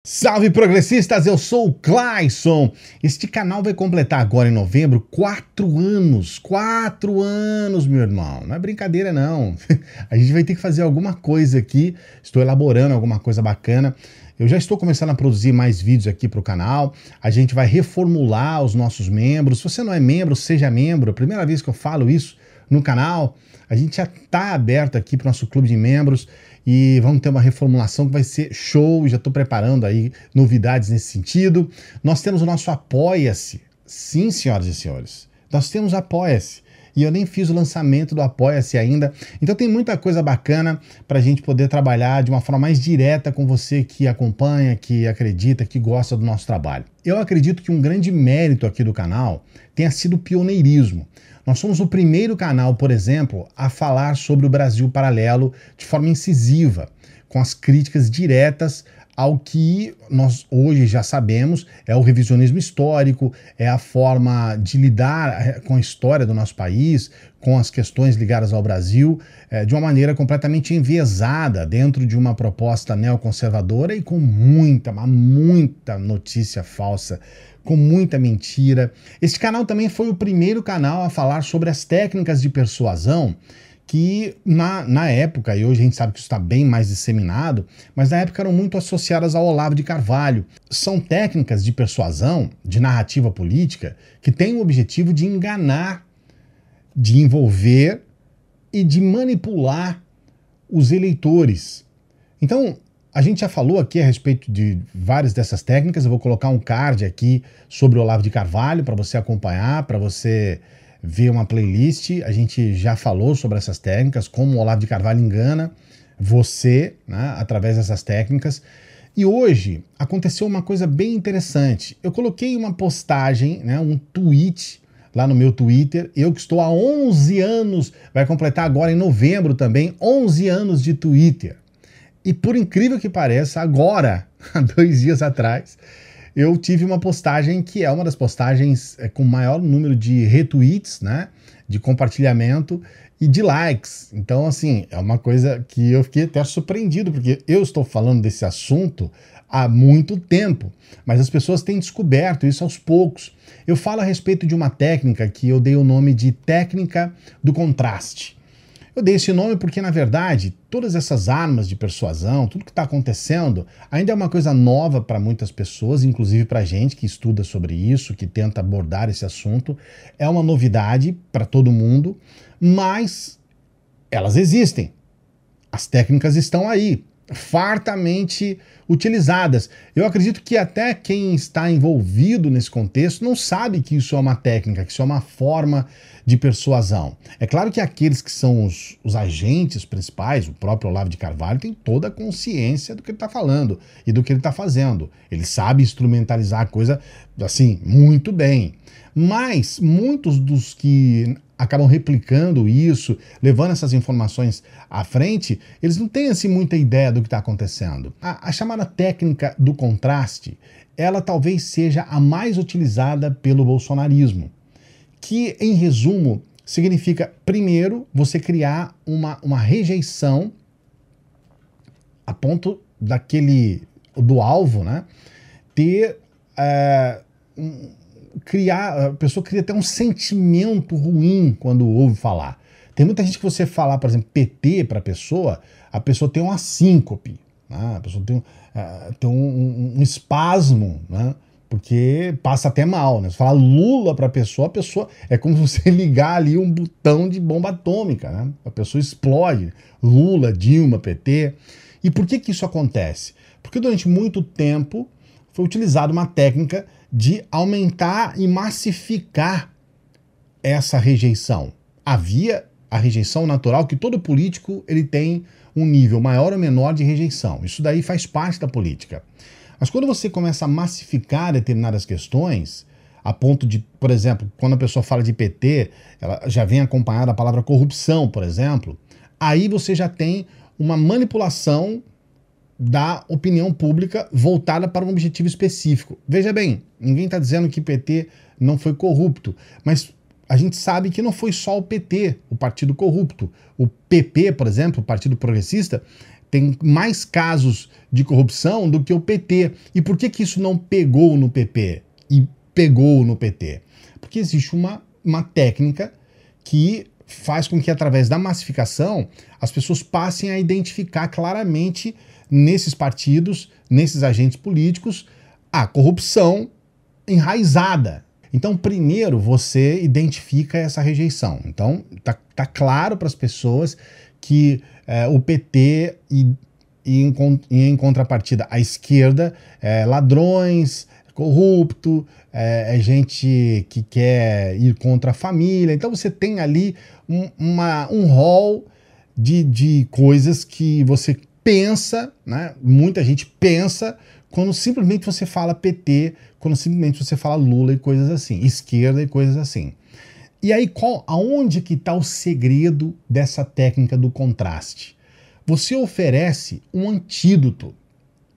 Salve progressistas, eu sou o Clayson. Este canal vai completar agora em novembro 4 anos. 4 anos, meu irmão. Não é brincadeira não. A gente vai ter que fazer alguma coisa aqui. Estou elaborando alguma coisa bacana. Eu já estou começando a produzir mais vídeos aqui para o canal. A gente vai reformular os nossos membros. Se você não é membro, seja membro. É a primeira vez que eu falo isso no canal. A gente já está aberto aqui para o nosso clube de membros e vamos ter uma reformulação que vai ser show. Já estou preparando aí novidades nesse sentido. Nós temos o nosso Apoia-se. Sim, senhoras e senhores, nós temos Apoia-se. E eu nem fiz o lançamento do Apoia-se ainda. Então tem muita coisa bacana para a gente poder trabalhar de uma forma mais direta com você que acompanha, que acredita, que gosta do nosso trabalho. Eu acredito que um grande mérito aqui do canal tenha sido o pioneirismo. Nós somos o primeiro canal, por exemplo, a falar sobre o Brasil paralelo de forma incisiva, com as críticas diretas ao que nós hoje já sabemos é o revisionismo histórico, é a forma de lidar com a história do nosso país, com as questões ligadas ao Brasil, de uma maneira completamente enviesada dentro de uma proposta neoconservadora e com muita notícia falsa, com muita mentira. Este canal também foi o primeiro canal a falar sobre as técnicas de persuasão que na época, e hoje a gente sabe que isso está bem mais disseminado, mas na época eram muito associadas ao Olavo de Carvalho. São técnicas de persuasão, de narrativa política, que têm o objetivo de enganar, de envolver e de manipular os eleitores. Então, a gente já falou aqui a respeito de várias dessas técnicas. Eu vou colocar um card aqui sobre o Olavo de Carvalho para você acompanhar, para você ver uma playlist. A gente já falou sobre essas técnicas, como o Olavo de Carvalho engana você, né, através dessas técnicas. E hoje aconteceu uma coisa bem interessante. Eu coloquei uma postagem, né, um tweet lá no meu Twitter. Eu que estou há 11 anos, vai completar agora em novembro também, 11 anos de Twitter. E por incrível que pareça, agora, há 2 dias atrás, eu tive uma postagem que é uma das postagens com maior número de retweets, né, de compartilhamento e de likes. Então, assim, é uma coisa que eu fiquei até surpreendido, porque eu estou falando desse assunto há muito tempo, mas as pessoas têm descoberto isso aos poucos. Eu falo a respeito de uma técnica que eu dei o nome de técnica do contraste. Eu dei esse nome porque, na verdade, todas essas armas de persuasão, tudo que está acontecendo, ainda é uma coisa nova para muitas pessoas, inclusive para a gente que estuda sobre isso, que tenta abordar esse assunto. É uma novidade para todo mundo, mas elas existem. As técnicas estão aí, fartamente utilizadas. Eu acredito que até quem está envolvido nesse contexto não sabe que isso é uma técnica, que isso é uma forma de persuasão. É claro que aqueles que são os agentes principais, o próprio Olavo de Carvalho, tem toda a consciência do que ele está falando e do que ele está fazendo. Ele sabe instrumentalizar a coisa, assim, muito bem. Mas muitos dos que acabam replicando isso, levando essas informações à frente, eles não têm assim muita ideia do que está acontecendo. A chamada técnica do contraste, ela talvez seja a mais utilizada pelo bolsonarismo, que, em resumo, significa, primeiro, você criar uma rejeição a ponto do alvo, né, a pessoa cria até um sentimento ruim quando ouve falar. Tem muita gente que você falar, por exemplo, PT para a pessoa tem uma síncope, né? A pessoa tem um espasmo, né? Porque passa até mal, né? Você fala Lula para a pessoa é como se você ligar ali um botão de bomba atômica, né? A pessoa explode. Lula, Dilma, PT. E por que isso acontece? Porque durante muito tempo foi utilizada uma técnica de aumentar e massificar essa rejeição. Havia a rejeição natural, que todo político ele tem um nível maior ou menor de rejeição. Isso daí faz parte da política. Mas quando você começa a massificar determinadas questões, a ponto de, por exemplo, quando a pessoa fala de PT, ela já vem acompanhada da palavra corrupção, por exemplo, aí você já tem uma manipulação da opinião pública voltada para um objetivo específico. Veja bem, ninguém está dizendo que PT não foi corrupto, mas a gente sabe que não foi só o PT, o partido corrupto. O PP, por exemplo, o Partido Progressista, tem mais casos de corrupção do que o PT. E por que isso não pegou no PP? E pegou no PT? Porque existe uma técnica que faz com que, através da massificação, as pessoas passem a identificar claramente nesses partidos, nesses agentes políticos, a corrupção enraizada. Então, primeiro, você identifica essa rejeição. Então, tá claro para as pessoas que o PT e em contrapartida a esquerda é ladrões, corrupto, é gente que quer ir contra a família. Então você tem ali um rol de coisas que você pensa, né? Muita gente pensa quando simplesmente você fala PT, quando simplesmente você fala Lula e coisas assim, esquerda e coisas assim. E aí, aonde que está o segredo dessa técnica do contraste? Você oferece um antídoto.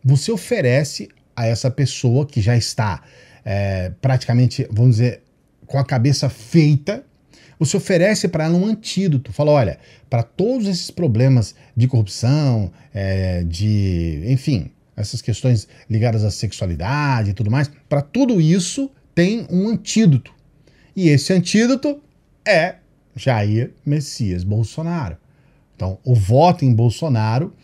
Você oferece a essa pessoa que já está praticamente, vamos dizer, com a cabeça feita, você oferece para ela um antídoto. Fala, olha, para todos esses problemas de corrupção, enfim, essas questões ligadas à sexualidade e tudo mais, para tudo isso tem um antídoto. E esse antídoto é Jair Messias Bolsonaro. Então, o voto em Bolsonaro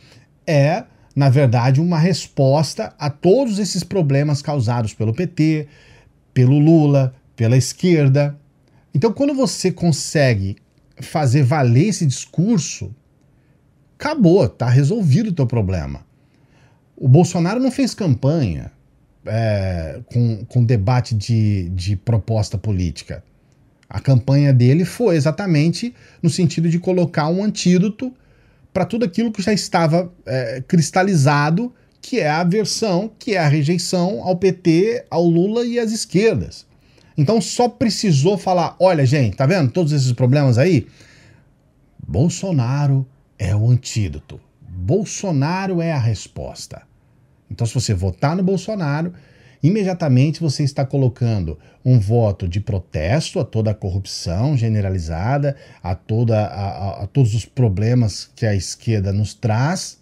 é, na verdade, uma resposta a todos esses problemas causados pelo PT, pelo Lula, pela esquerda. Então, quando você consegue fazer valer esse discurso, acabou, tá resolvido o teu problema. O Bolsonaro não fez campanha com debate de proposta política. A campanha dele foi exatamente no sentido de colocar um antídoto para tudo aquilo que já estava cristalizado, que é a aversão, que é a rejeição ao PT, ao Lula e às esquerdas. Então só precisou falar, olha gente, tá vendo todos esses problemas aí? Bolsonaro é o antídoto. Bolsonaro é a resposta. Então se você votar no Bolsonaro, imediatamente você está colocando um voto de protesto a toda a corrupção generalizada, a todos os problemas que a esquerda nos traz.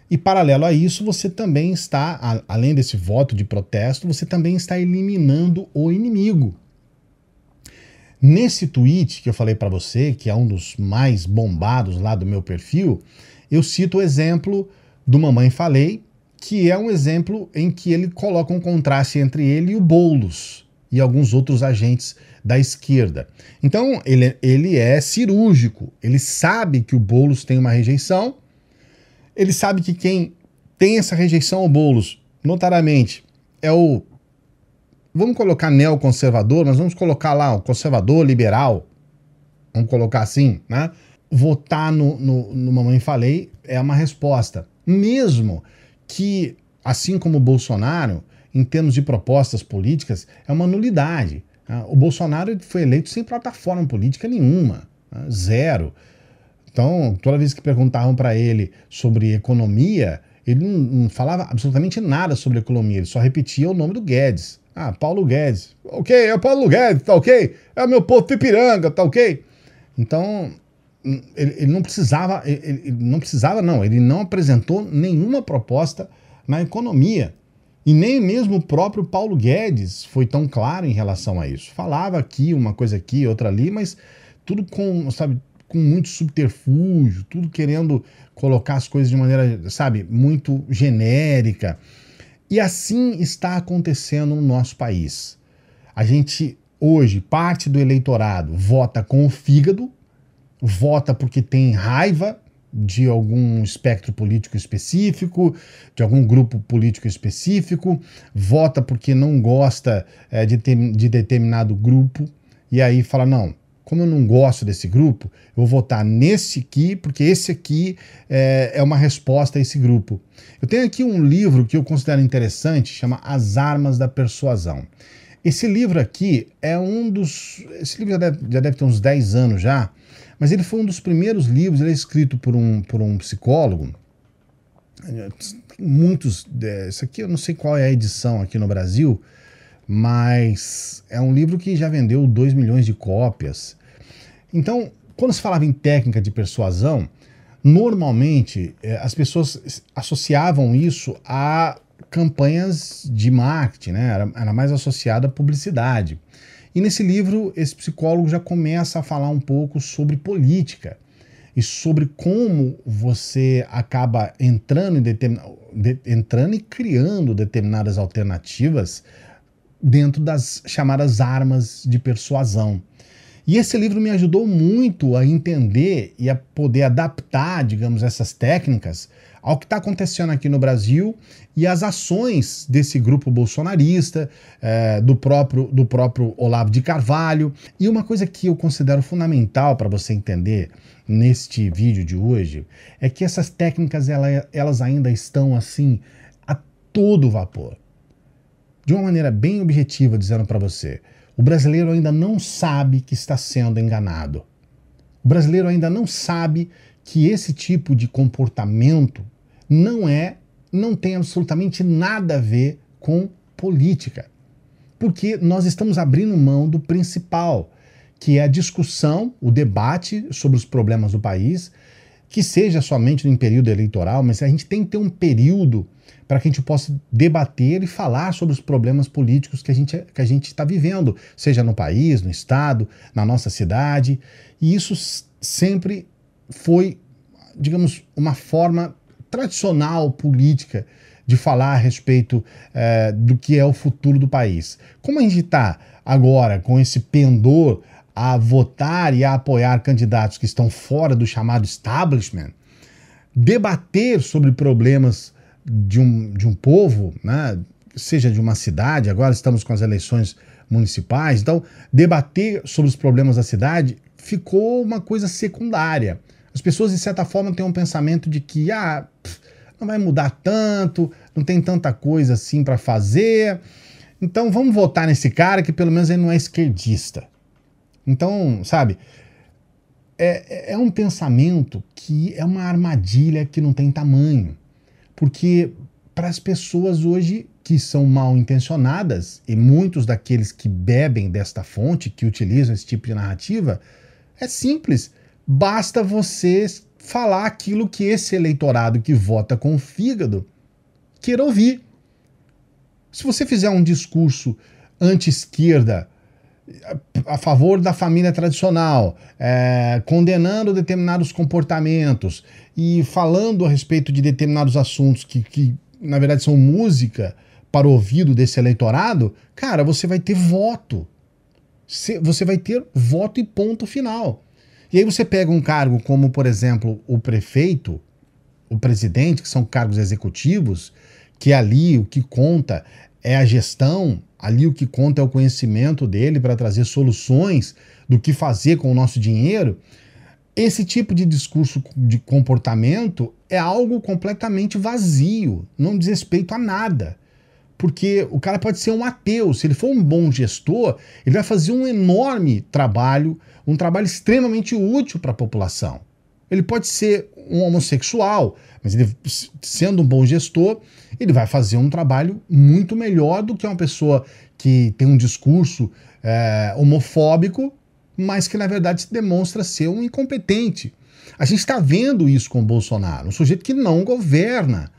E paralelo a isso, você também está, além desse voto de protesto, você também está eliminando o inimigo. Nesse tweet que eu falei para você, que é um dos mais bombados lá do meu perfil, eu cito o exemplo do Mamãe Falei, que é um exemplo em que ele coloca um contraste entre ele e o Boulos e alguns outros agentes da esquerda. Então, ele é cirúrgico, ele sabe que o Boulos tem uma rejeição, ele sabe que quem tem essa rejeição ao Boulos, notariamente, é o, vamos colocar neoconservador, mas vamos colocar lá o conservador liberal, vamos colocar assim, né? Votar no Mamãe Falei é uma resposta, mesmo que, assim como o Bolsonaro, em termos de propostas políticas, é uma nulidade. O Bolsonaro foi eleito sem plataforma política nenhuma, zero. Então, toda vez que perguntavam para ele sobre economia, ele não falava absolutamente nada sobre economia, ele só repetia o nome do Guedes. Ah, Paulo Guedes. Ok, é o Paulo Guedes, tá ok? É o meu povo de Ipiranga, tá ok? Então, ele não precisava, ele não apresentou nenhuma proposta na economia. E nem mesmo o próprio Paulo Guedes foi tão claro em relação a isso. Falava aqui, uma coisa aqui, outra ali, mas tudo com, sabe, com muito subterfúgio, tudo querendo colocar as coisas de maneira, sabe, muito genérica. E assim está acontecendo no nosso país. A gente, hoje, parte do eleitorado vota com o fígado, vota porque tem raiva de algum espectro político específico, de algum grupo político específico, vota porque não gosta de determinado grupo, e aí fala, não, como eu não gosto desse grupo, eu vou votar nesse aqui, porque esse aqui é uma resposta a esse grupo. Eu tenho aqui um livro que eu considero interessante, chama As Armas da Persuasão. Esse livro aqui é esse livro já deve ter uns 10 anos já, mas ele foi um dos primeiros livros, ele é escrito por um psicólogo. Muitos, isso aqui eu não sei qual é a edição aqui no Brasil, mas é um livro que já vendeu 2 milhões de cópias. Então, quando se falava em técnica de persuasão, Normalmente, as pessoas associavam isso a campanhas de marketing, né? Era mais associado à publicidade. E nesse livro, esse psicólogo já começa a falar um pouco sobre política e sobre como você acaba entrando e criando determinadas alternativas dentro das chamadas armas de persuasão. E esse livro me ajudou muito a entender e a poder adaptar, digamos, essas técnicas ao que está acontecendo aqui no Brasil e as ações desse grupo bolsonarista, do próprio Olavo de Carvalho. E uma coisa que eu considero fundamental para você entender neste vídeo de hoje é que essas técnicas elas ainda estão assim a todo vapor. De uma maneira bem objetiva, dizendo para você, o brasileiro ainda não sabe que está sendo enganado. O brasileiro ainda não sabe que esse tipo de comportamento não tem absolutamente nada a ver com política. Porque nós estamos abrindo mão do principal, que é a discussão, o debate sobre os problemas do país, que seja somente no período eleitoral, mas a gente tem que ter um período para que a gente possa debater e falar sobre os problemas políticos que a gente está vivendo, seja no país, no estado, na nossa cidade. E isso sempre foi, digamos, uma forma tradicional política de falar a respeito do que é o futuro do país. Como a gente está agora com esse pendor a votar e a apoiar candidatos que estão fora do chamado establishment, debater sobre problemas de um povo, né, seja de uma cidade, agora estamos com as eleições municipais, então debater sobre os problemas da cidade ficou uma coisa secundária. As pessoas, de certa forma, têm um pensamento de que não vai mudar tanto, não tem tanta coisa assim para fazer, então vamos votar nesse cara que pelo menos ele não é esquerdista. Então, sabe, é um pensamento que é uma armadilha que não tem tamanho. Porque para as pessoas hoje que são mal intencionadas, e muitos daqueles que bebem desta fonte, que utilizam esse tipo de narrativa, é simples. Basta você falar aquilo que esse eleitorado que vota com o fígado queira ouvir. Se você fizer um discurso anti-esquerda, a favor da família tradicional, condenando determinados comportamentos e falando a respeito de determinados assuntos que na verdade são música para o ouvido desse eleitorado, cara, você vai ter voto. Você vai ter voto e ponto final. E aí você pega um cargo como, por exemplo, o prefeito, o presidente, que são cargos executivos, que ali o que conta é a gestão, ali o que conta é o conhecimento dele para trazer soluções do que fazer com o nosso dinheiro. Esse tipo de discurso de comportamento é algo completamente vazio, não diz respeito a nada. Porque o cara pode ser um ateu, se ele for um bom gestor, ele vai fazer um enorme trabalho, um trabalho extremamente útil para a população. Ele pode ser um homossexual, mas ele, sendo um bom gestor, ele vai fazer um trabalho muito melhor do que uma pessoa que tem um discurso homofóbico, mas que na verdade se demonstra ser um incompetente. A gente está vendo isso com o Bolsonaro, um sujeito que não governa.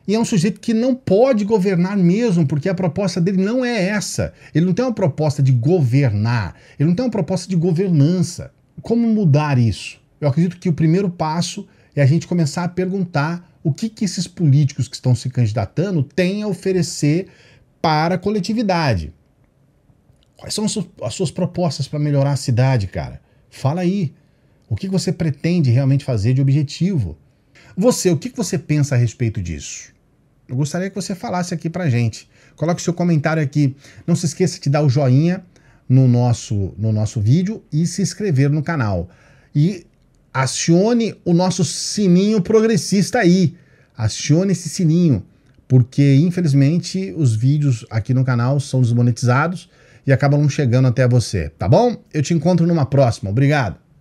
E é um sujeito que não pode governar mesmo, porque a proposta dele não é essa. Ele não tem uma proposta de governar, ele não tem uma proposta de governança. Como mudar isso? Eu acredito que o primeiro passo é a gente começar a perguntar o que esses políticos que estão se candidatando têm a oferecer para a coletividade. Quais são as suas propostas para melhorar a cidade, cara? Fala aí. O que você pretende realmente fazer de objetivo? O que você pensa a respeito disso? Eu gostaria que você falasse aqui pra gente. Coloque seu comentário aqui. Não se esqueça de dar o joinha no nosso vídeo e se inscrever no canal. E acione o nosso sininho progressista aí. Acione esse sininho, porque infelizmente os vídeos aqui no canal são desmonetizados e acabam não chegando até você, tá bom? Eu te encontro numa próxima. Obrigado.